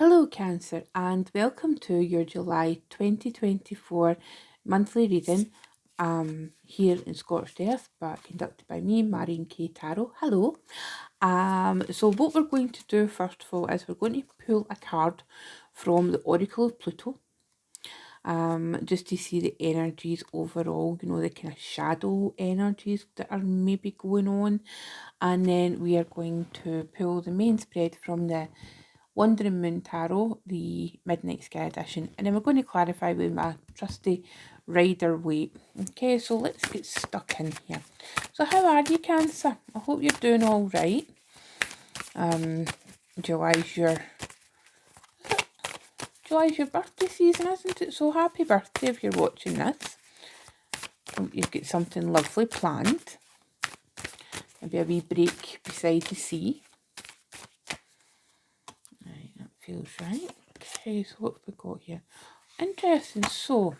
Hello Cancer and welcome to your July 2024 monthly reading here in Scorched Earth, but conducted by me, Marion Tarot. Hello. So what we're going to do first of all is we're going to pull a card from the Oracle of Pluto. Just to see the energies overall, you know, the kind of shadow energies that are maybe going on. And then we are going to pull the main spread from the Wandering Moon Tarot, the Midnight Sky Edition, and then we're going to clarify with my trusty Rider Waite. Okay, so let's get stuck in here. So how are you, Cancer? I hope you're doing all right. July's your birthday season, isn't it? So happy birthday if you're watching this. Hope you've got something lovely planned. Maybe a wee break beside the sea. Right, that feels right. Okay, so what have we got here? Interesting. So,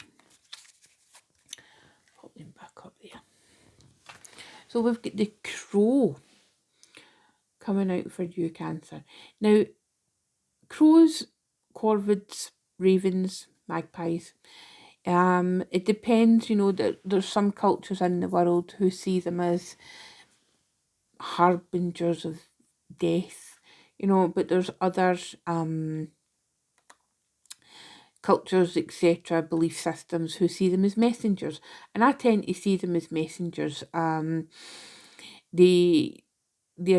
put them back up there. So we've got the crow coming out for you, Cancer. Now, crows, corvids, ravens, magpies. It depends, you know, that there's some cultures in the world who see them as harbingers of death, you know, but there's others, cultures, etc., belief systems who see them as messengers, and I tend to see them as messengers. They're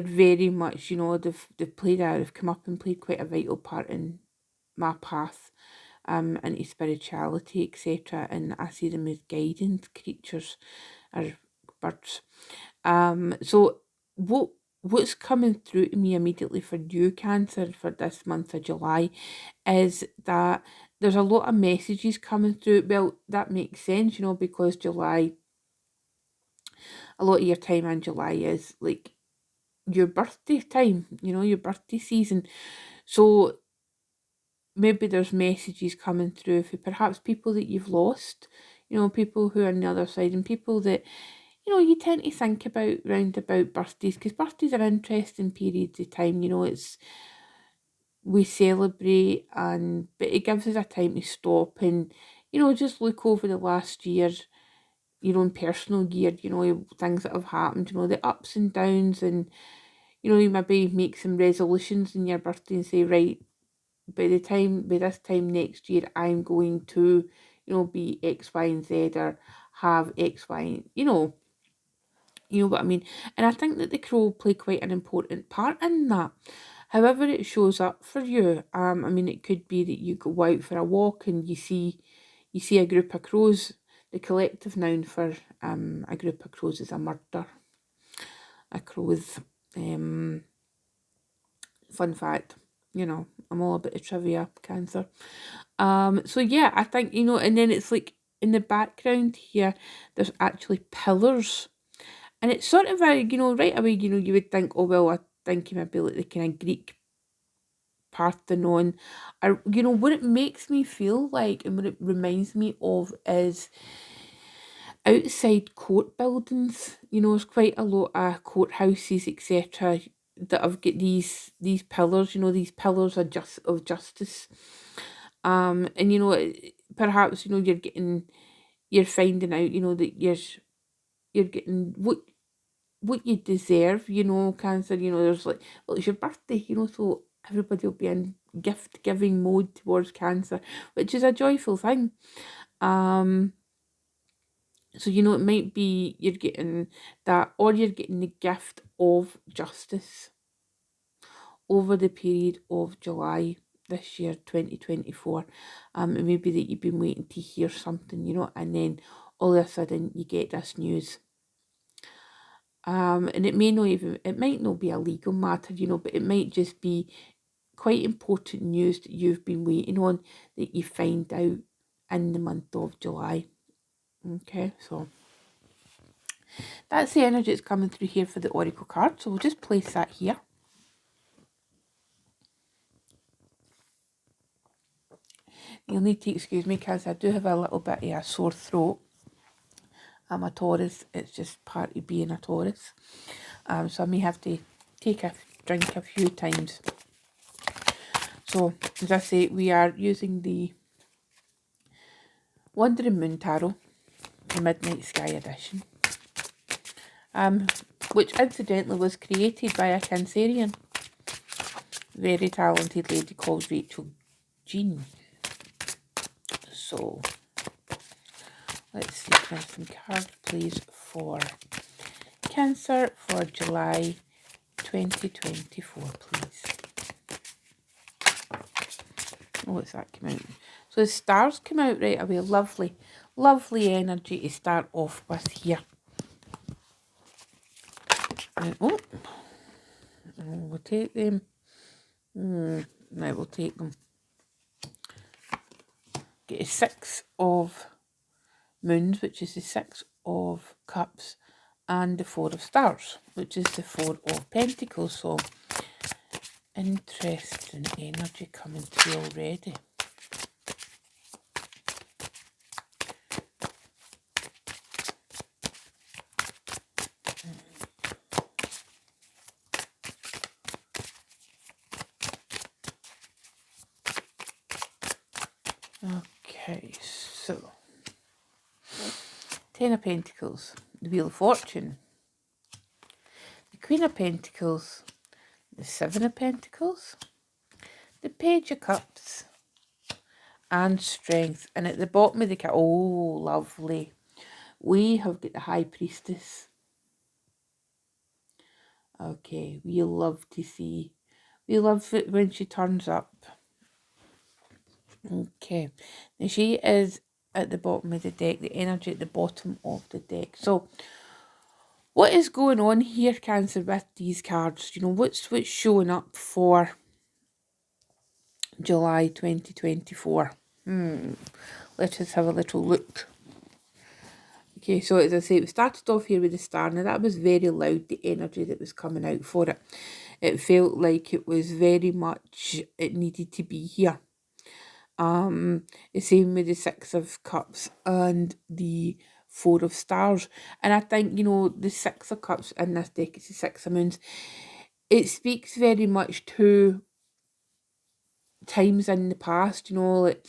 very much, you know, they've come up and played quite a vital part in my path into spirituality, etc., and I see them as guidance creatures or birds. So what's coming through to me immediately for you, Cancer, for this month of July is that there's a lot of messages coming through. Well, that makes sense, you know, because July, a lot of your time in July is like your birthday time, you know, your birthday season. So maybe there's messages coming through for perhaps people that you've lost, you know, people who are on the other side, and people that, you know, you tend to think about round about birthdays, because birthdays are interesting periods of time, you know, we celebrate, but it gives us a time to stop and, you know, just look over the last year, your own personal year, you know, things that have happened, you know, the ups and downs, and, you know, you maybe make some resolutions in your birthday and say, right, by this time next year, I'm going to, you know, be X, Y, and Z, or have X, Y, you know what I mean. And I think that the crow play quite an important part in that. However it shows up for you, I mean, it could be that you go out for a walk and you see a group of crows. The collective noun for a group of crows is a murder. A crows. Fun fact, you know, I'm all about the trivia, Cancer. So yeah, I think, you know, and then it's like in the background here, there's actually pillars. And it's sort of a, you know, right away, you know, you would think, oh, well, I think maybe like the kind of Greek Parthenon, or, you know, what it makes me feel like and what it reminds me of is outside court buildings. You know, there's quite a lot of courthouses, etc., that have got these pillars, you know, these pillars of justice. And you know, perhaps, you know, you're finding out, you know, that you're getting what you deserve, you know, Cancer. You know, there's like, well, it's your birthday, you know, so everybody will be in gift giving mode towards Cancer, which is a joyful thing. So, you know, it might be you're getting that, or you're getting the gift of justice over the period of July this year, 2024. It may be that you've been waiting to hear something, you know, and then all of a sudden you get this news. And it might not be a legal matter, you know, but it might just be quite important news that you've been waiting on, that you find out in the month of July. Okay, so that's the energy that's coming through here for the Oracle card. So we'll just place that here. You'll need to excuse me because I do have a little bit of a sore throat. I'm a Taurus. It's just part of being a Taurus. So I may have to take a drink a few times. So, as I say, we are using the Wandering Moon Tarot, the Midnight Sky Edition, which incidentally was created by a Cancerian, very talented lady called Rachel Jean. So, let's see, can I have some cards, please, for Cancer for July 2024, please. Oh, what's that come out? So the stars come out right away. Lovely, lovely energy to start off with here. And, we'll take them. Right, we'll take them. Get a 6 of moons, which is the 6 of cups, and the 4 of stars, which is the 4 of pentacles. So interesting energy coming through already. Okay, so 10 of Pentacles, the Wheel of Fortune, the Queen of Pentacles, the 7 of Pentacles, the Page of Cups, and Strength. And at the bottom of the card, oh, lovely, we have got the High Priestess. Okay, we love to see, we love it when she turns up. Okay, now she is at the bottom of the deck, the energy at the bottom of the deck. So what is going on here, Cancer, with these cards? You know, what's showing up for July 2024? Let us have a little look. Okay, so as I say, we started off here with the star. Now that was very loud, the energy that was coming out for it. It felt like it was very much, it needed to be here. The same with the 6 of Cups and the 4 of Stars. And I think, you know, the 6 of Cups in this deck, it's the 6 of Moons. It speaks very much to times in the past, you know, like,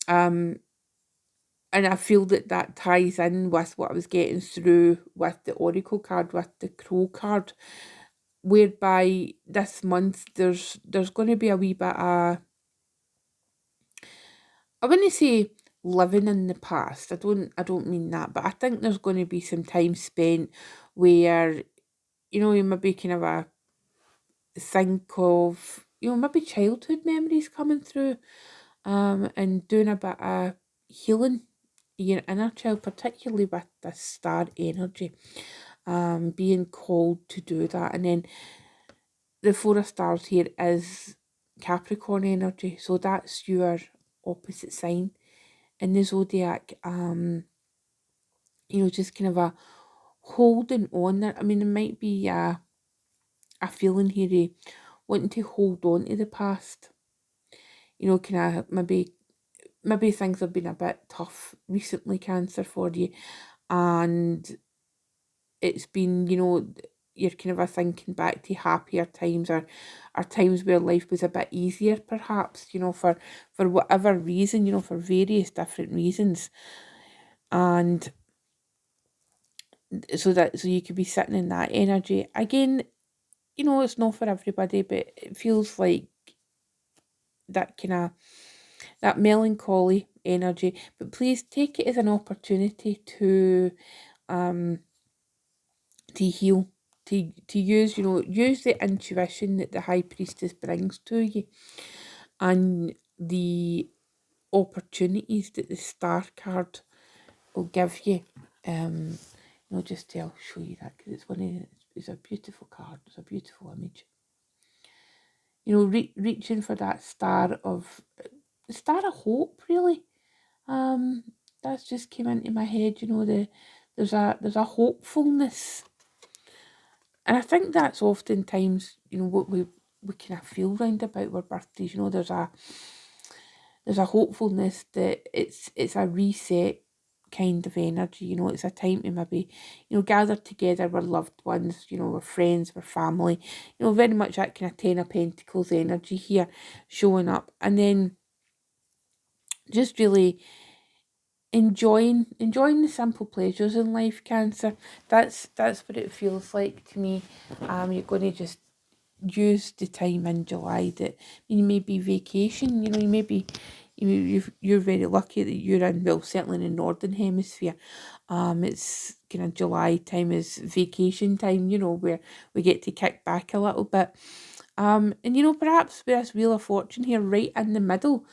and I feel that that ties in with what I was getting through with the Oracle card, with the Crow card, whereby this month there's going to be a wee bit of, I wouldn't say living in the past. I don't mean that, but I think there's going to be some time spent where, you know, you maybe kind of think of, you know, maybe childhood memories coming through, and doing a bit of healing your inner child, particularly with this star energy, being called to do that. And then the 4 of Stars here is Capricorn energy, so that's your opposite sign in the zodiac. You know, just kind of a holding on there. I mean, there might be a feeling here of wanting to hold on to the past. You know, kind of maybe things have been a bit tough recently, Cancer, for you, and it's been, you know, you're kind of thinking back to happier times, or times where life was a bit easier, perhaps, you know, for whatever reason, you know, for various different reasons. And so you could be sitting in that energy again. You know, it's not for everybody, but it feels like that kind of, that melancholy energy. But please take it as an opportunity to heal, to use, you know, use the intuition that the High Priestess brings to you, and the opportunities that the Star card will give you. You know, just I'll show you that, because it's a beautiful card. It's a beautiful image. You know, reaching for that star of hope, really. That's just came into my head. You know, there's a hopefulness, and I think that's oftentimes, you know, what we kind of feel round about our birthdays. You know, there's a hopefulness that it's a reset. kind of energy. You know, it's a time to maybe, you know, gather together with loved ones, you know, with friends, with family, you know, very much that kind of Ten of Pentacles energy here showing up. And then just really enjoying the simple pleasures in life, Cancer. That's what it feels like to me. You're going to just use the time in July that you may be vacation, you know, you may be, you're very lucky that you're in, well, certainly in the northern hemisphere. It's kind of July time is vacation time, you know, where we get to kick back a little bit. And you know, perhaps with this Wheel of Fortune here, right in the middle,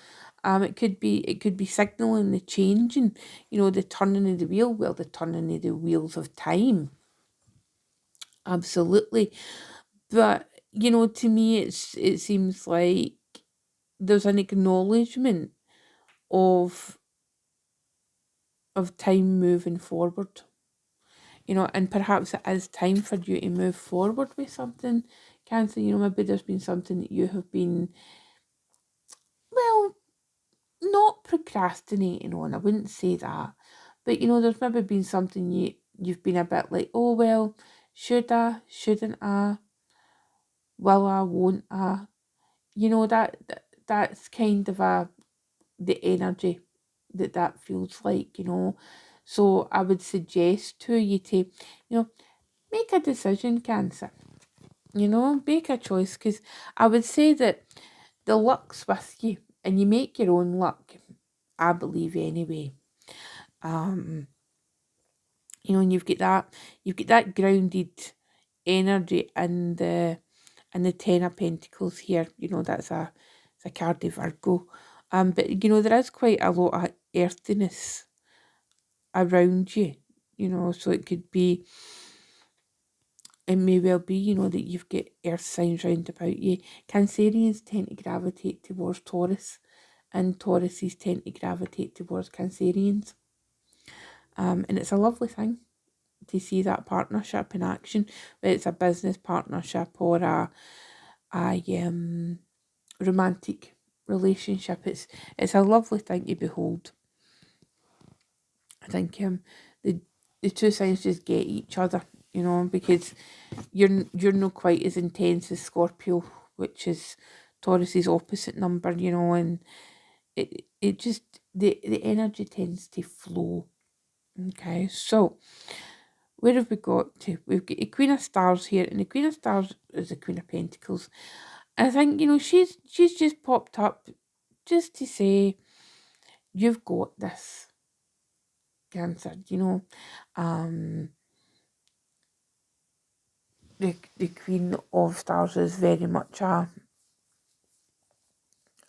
it could be signaling the changing, you know, the turning of the wheel, well, the turning of the wheels of time. Absolutely. But you know, to me, it seems like there's an acknowledgement of time moving forward, you know, and perhaps it is time for you to move forward with something, Cancer. You know, maybe there's been something that you have been, well, not procrastinating on, I wouldn't say that, but you know, there's maybe been something you've been a bit like, oh well, should I, shouldn't I, will I, won't I, you know, that's kind of the energy that feels like, you know. So I would suggest to you to, you know, make a decision, Cancer, you know, make a choice, because I would say that the luck's with you and you make your own luck, I believe anyway. You know, and you've got that grounded energy in the Ten of Pentacles here. You know, it's a card of Virgo. But you know, there is quite a lot of earthiness around you, you know, so it may well be, you know, that you've got earth signs round about you. Cancerians tend to gravitate towards Taurus, and Tauruses tend to gravitate towards Cancerians. And it's a lovely thing to see that partnership in action, whether it's a business partnership or a romantic relationship. It's a lovely thing to behold. I think the two signs just get each other, you know, because you're not quite as intense as Scorpio, which is Taurus's opposite number, you know, and it just the energy tends to flow. Okay, so where have we got to? We've got a Queen of Stars here, and the Queen of Stars is the Queen of Pentacles. And I think, you know, she's just popped up just to say, you've got this, Cancer, you know. The Queen of Stars is very much a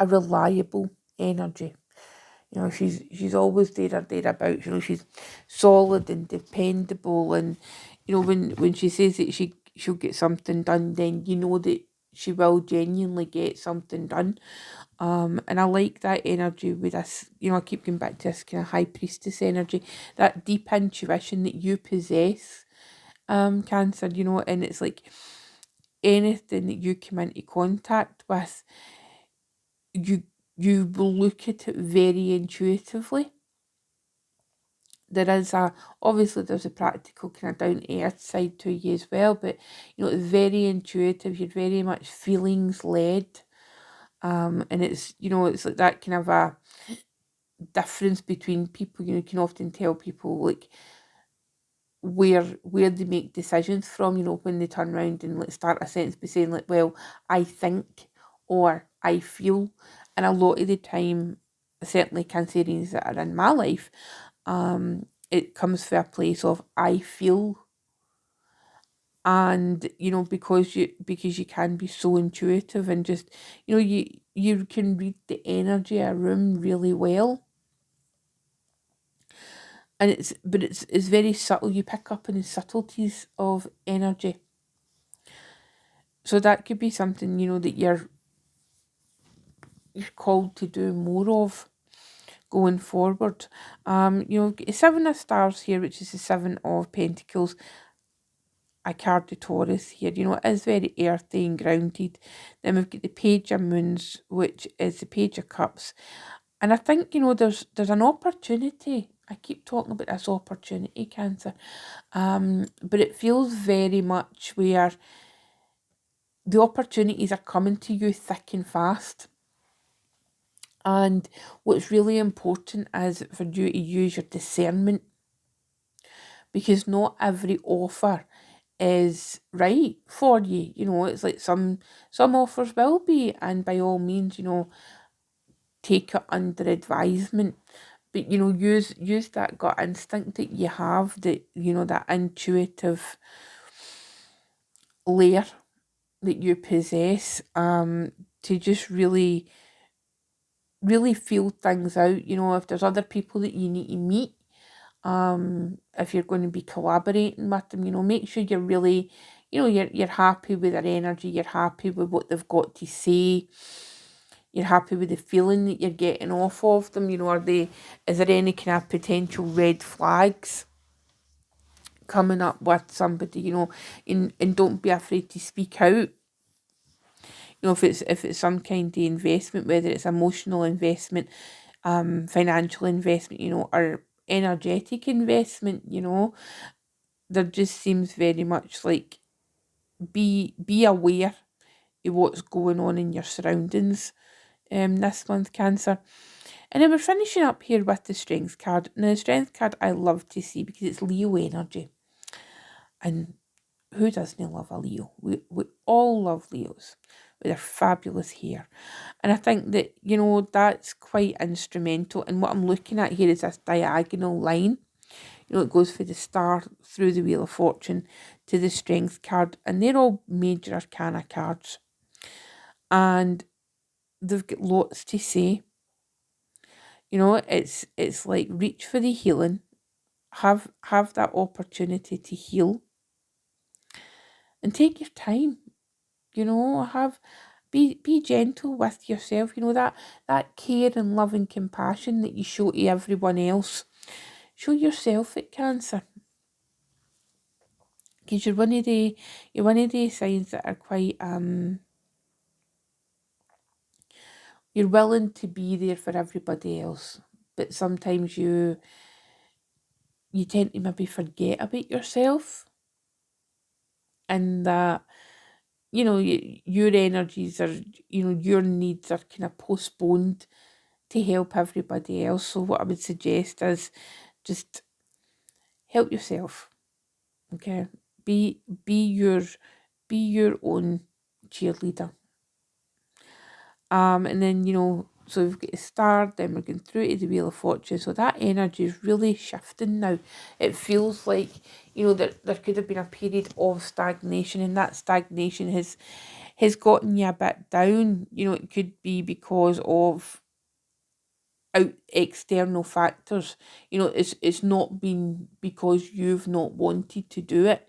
reliable energy. You know, she's always thereabout. You know, she's solid and dependable, and you know, when she says that she'll get something done, then you know that she will genuinely get something done. And I like that energy with this. You know, I keep going back to this kind of High Priestess energy, that deep intuition that you possess, Cancer. You know, and it's like anything that you come into contact with, you will look at it very intuitively. There is obviously there's a practical kind of down to earth side to you as well, but you know, it's very intuitive. You're very much feelings led, and it's, you know, it's like that kind of a difference between people. You know, you can often tell people like where they make decisions from, you know, when they turn around and like start a sentence by saying like, well, I think or I feel. And a lot of the time, certainly Cancerians that are in my life, it comes from a place of I feel. And you know, because you can be so intuitive and just, you know, you can read the energy of a room really well. And it's very subtle. You pick up on the subtleties of energy. So that could be something, you know, that you're called to do more of going forward. You know, Seven of Stars here, which is the Seven of Pentacles, a card to Taurus here, you know, it is very earthy and grounded. Then we've got the Page of Moons, which is the Page of Cups. And I think, you know, there's an opportunity I keep talking about this opportunity, Cancer, but it feels very much where the opportunities are coming to you thick and fast. And what's really important is for you to use your discernment, because not every offer is right for you. You know, it's like some offers will be, and by all means, you know, take it under advisement. But you know, use that gut instinct that you have, that, you know, that intuitive layer that you possess, to just really feel things out. You know, if there's other people that you need to meet, if you're going to be collaborating with them, you know, make sure you're really, you know, you're happy with their energy, you're happy with what they've got to say, you're happy with the feeling that you're getting off of them. You know, is there any kind of potential red flags coming up with somebody, you know, and don't be afraid to speak out. You know, if it's some kind of investment, whether it's emotional investment, financial investment, you know, or energetic investment, you know, there just seems very much like be aware of what's going on in your surroundings this month, Cancer. And then we're finishing up here with the Strength card. Now, the Strength card I love to see because it's Leo energy. And who doesn't love a Leo? We all love Leos with their fabulous hair. And I think that, you know, that's quite instrumental. And what I'm looking at here is this diagonal line. You know, it goes for the star through the Wheel of Fortune to the Strength card. And they're all major arcana cards. And they've got lots to say. You know, it's like reach for the healing. Have that opportunity to heal. And take your time. You know, be gentle with yourself. You know, that care and love and compassion that you show to everyone else, show yourself at Cancer, because you're one of the signs that are quite you're willing to be there for everybody else, but sometimes you tend to maybe forget about yourself, and that, you know, your energies are, you know, your needs are kind of postponed to help everybody else. So what I would suggest is just help yourself. Okay, be your own cheerleader. And then, you know, so we've got a star, then we're going through to the Wheel of Fortune. So that energy is really shifting now. It feels like, you know, there could have been a period of stagnation, and that stagnation has gotten you a bit down. You know, it could be because of external factors. You know, it's not been because you've not wanted to do it.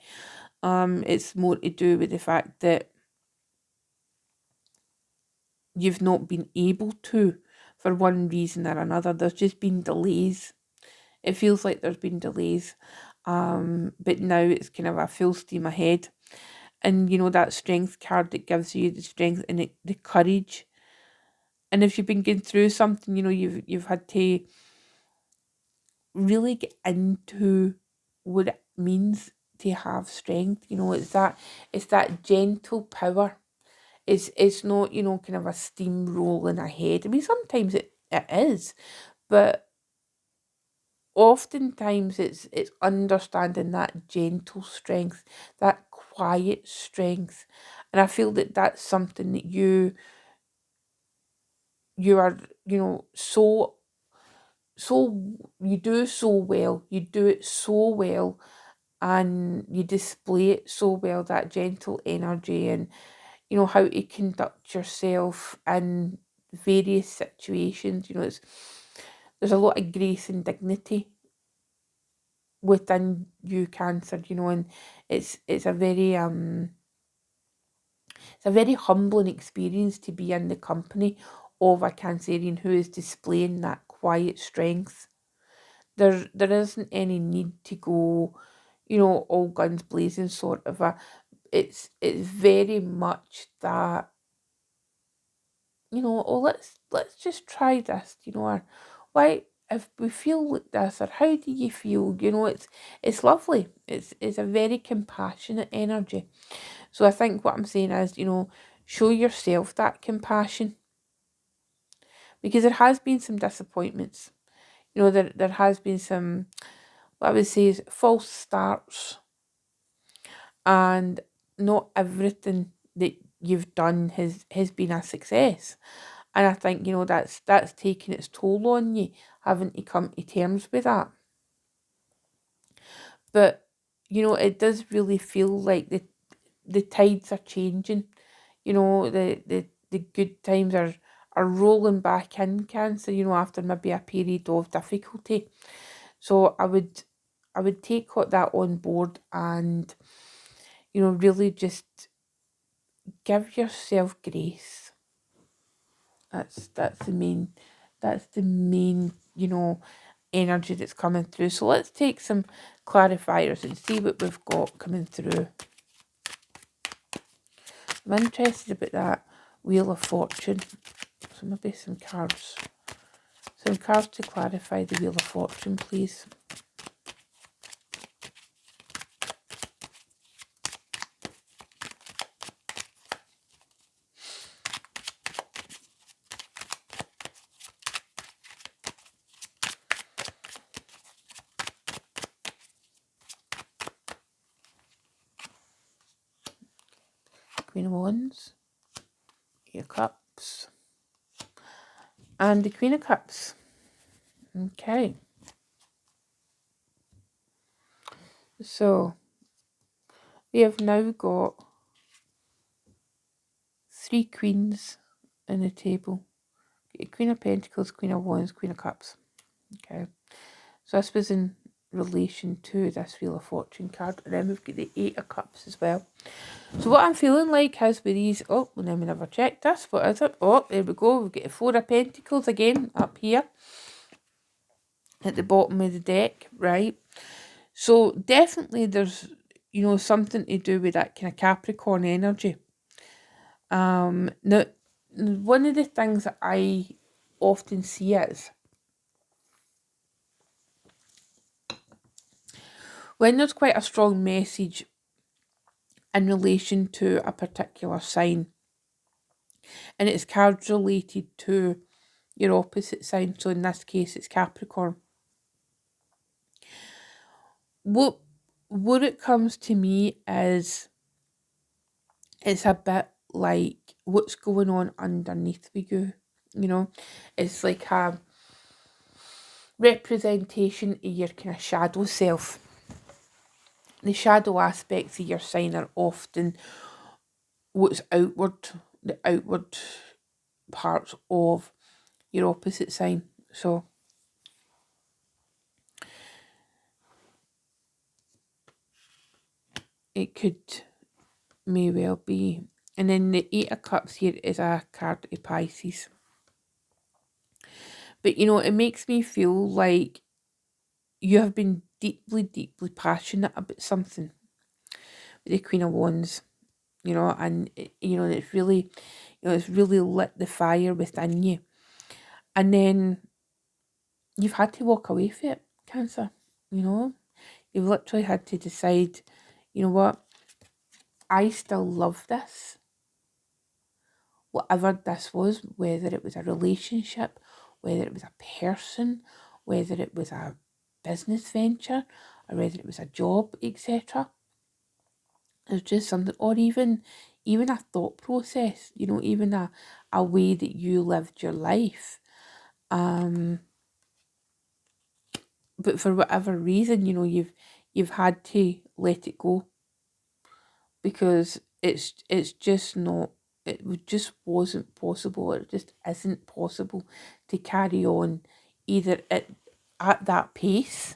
It's more to do with the fact that you've not been able to, for one reason or another. There's just been delays. It feels like there's been delays. But now it's kind of a full steam ahead. And you know, that strength card that gives you the strength and the courage. And if you've been going through something, you know, you've had to really get into what it means to have strength. You know, it's that gentle power. It's not, you know, kind of a steamrolling ahead. I mean, sometimes it is, but oftentimes it's understanding that gentle strength, that quiet strength. And I feel that that's something that you are, you know, so you do so well. You do it so well, and you display it so well, that gentle energy, and you know how to conduct yourself in various situations. You know, there's a lot of grace and dignity within you, Cancer. You know, and it's a very it's a very humbling experience to be in the company of a Cancerian who is displaying that quiet strength. There isn't any need to go, you know, all guns blazing sort of a. It's very much that, you know, oh, let's just try this, you know, or if we feel like this, or how do you feel? You know, it's lovely. It's a very compassionate energy. So I think what I'm saying is, you know, show yourself that compassion, because there has been some disappointments. You know, there has been some, what I would say is, false starts, and not everything that you've done has been a success. And I think, you know, that's taken its toll on you, having to come to terms with that. But, you know, it does really feel like the tides are changing. You know, the good times are rolling back in, Cancer, you know, after maybe a period of difficulty. So I would take that on board, and, you know, really just give yourself grace. That's the main, you know, energy that's coming through. So let's take some clarifiers and see what we've got coming through. I'm interested about that Wheel of Fortune. So maybe some cards. Some cards to clarify the Wheel of Fortune, please. Queen of Wands, Eight of Cups, and the Queen of Cups. Okay. So we have now got 3 queens in the table. Queen of Pentacles, Queen of Wands, Queen of Cups. Okay. So this was in relation to this Wheel of Fortune card. And then we've got the Eight of Cups as well. So what I'm feeling like has with these... Oh, and then we never checked this. What is it? Oh, there we go. We've got the Four of Pentacles again up here at the bottom of the deck, right? So definitely there's, you know, something to do with that kind of Capricorn energy. Now, one of the things that I often see is when there's quite a strong message in relation to a particular sign, and it's cards related to your opposite sign, so in this case it's Capricorn. What it comes to me is, it's a bit like what's going on underneath with you, you know. It's like a representation of your kind of shadow self. The shadow aspects of your sign are often what's outward, the outward parts of your opposite sign. So it may well be. And then the Eight of Cups here is a card of Pisces. But, you know, it makes me feel like you have been deeply, deeply passionate about something. With the Queen of Wands, you know, and, you know, it's really, you know, it's really lit the fire within you. And then you've had to walk away from it, Cancer, you know. You've literally had to decide, you know what, I still love this. Whatever this was, whether it was a relationship, whether it was a person, whether it was a business venture, or whether it was a job, etc. It's just something, or even a thought process, you know, even a way that you lived your life. But for whatever reason, you know, you've had to let it go, because it's just not, it just wasn't possible. It just isn't possible to carry on either at that pace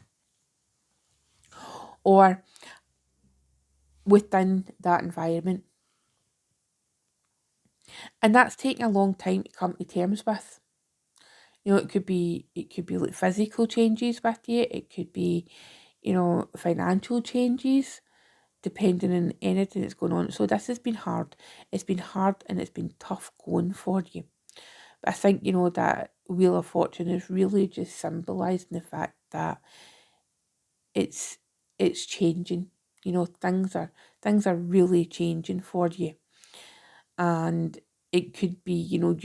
or within that environment. And that's taken a long time to come to terms with. You know, it could be like physical changes with you. It could be, you know, financial changes, depending on anything that's going on. So this has been hard. It's been hard and it's been tough going for you. But I think, you know, that Wheel of Fortune is really just symbolising the fact that it's changing. You know, things are really changing for you. And it could be, you know,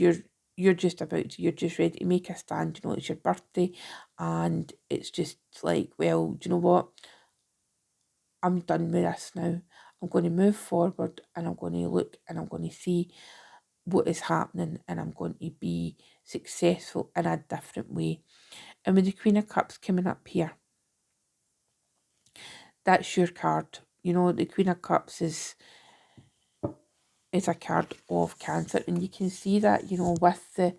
you're just ready to make a stand, you know, it's your birthday, and it's just like, well, do you know what? I'm done with this now. I'm going to move forward, and I'm going to look, and I'm going to see what is happening, and I'm going to be successful in a different way. And with the Queen of Cups coming up here, that's your card. You know, the Queen of Cups is a card of Cancer, and you can see that, you know, with the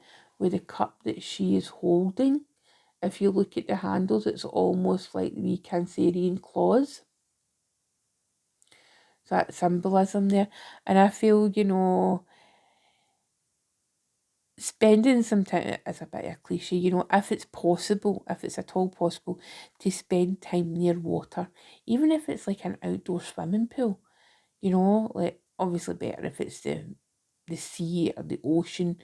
cup that she is holding. If you look at the handles, it's almost like the wee Cancerian claws. So that symbolism there. And I feel, you know, spending some time is a bit of a cliche, you know, if it's possible, if it's at all possible, to spend time near water, even if it's like an outdoor swimming pool, you know, like obviously better if it's the sea or the ocean,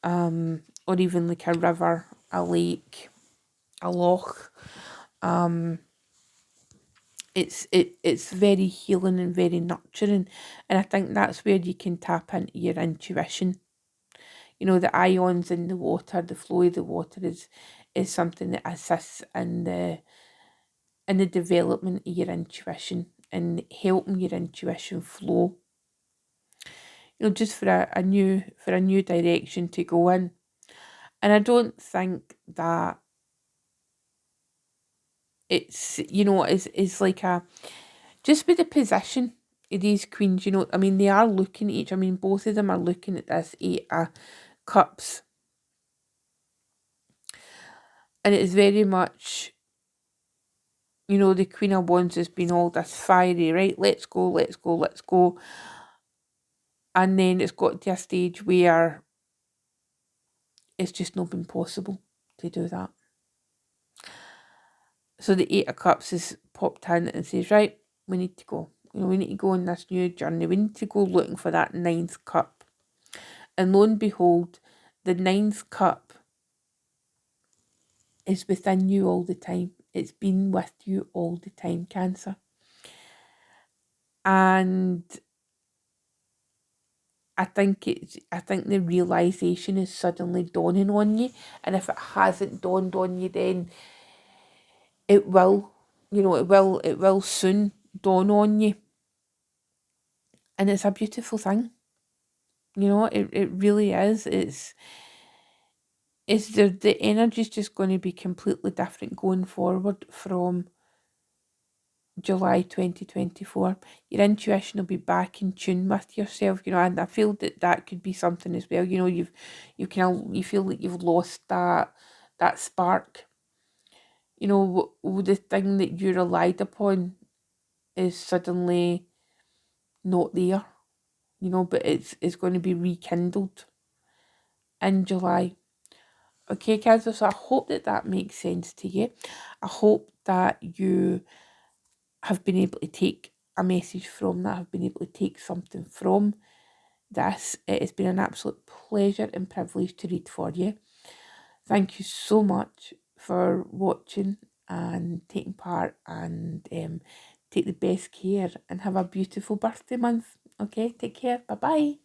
or even like a river, a lake, a loch. It's very healing and very nurturing, and I think that's where you can tap into your intuition. You know, the ions in the water, the flow of the water is something that assists in the development of your intuition and helping your intuition flow. You know, just for a new direction to go in. And I don't think that it's, you know, it's like a, just with the position of these queens, you know, I mean, they are looking at each, I mean, both of them are looking at this Eight of Cups. And it's very much, you know, the Queen of Wands has been all this fiery, right? Let's go, let's go, let's go. And then it's got to a stage where it's just not been possible to do that. So the Eight of Cups has popped in and says, right, we need to go. You know, we need to go on this new journey. We need to go looking for that ninth cup. And lo and behold, the ninth cup is within you all the time. It's been with you all the time, Cancer. And I think the realisation is suddenly dawning on you. And if it hasn't dawned on you, then it will, you know, it will soon dawn on you. And it's a beautiful thing. You know, it really is. The energy's just going to be completely different going forward from July 2024. Your intuition will be back in tune with yourself, you know, and I feel that could be something as well. You know, you feel like you've lost that spark. You know, the thing that you relied upon is suddenly not there. You know, but it's going to be rekindled in July. Okay, Cancer, so I hope that makes sense to you. I hope that you have been able to take a message from that, have been able to take something from this. It has been an absolute pleasure and privilege to read for you. Thank you so much for watching and taking part, and take the best care and have a beautiful birthday month. Okay, take care. Bye-bye.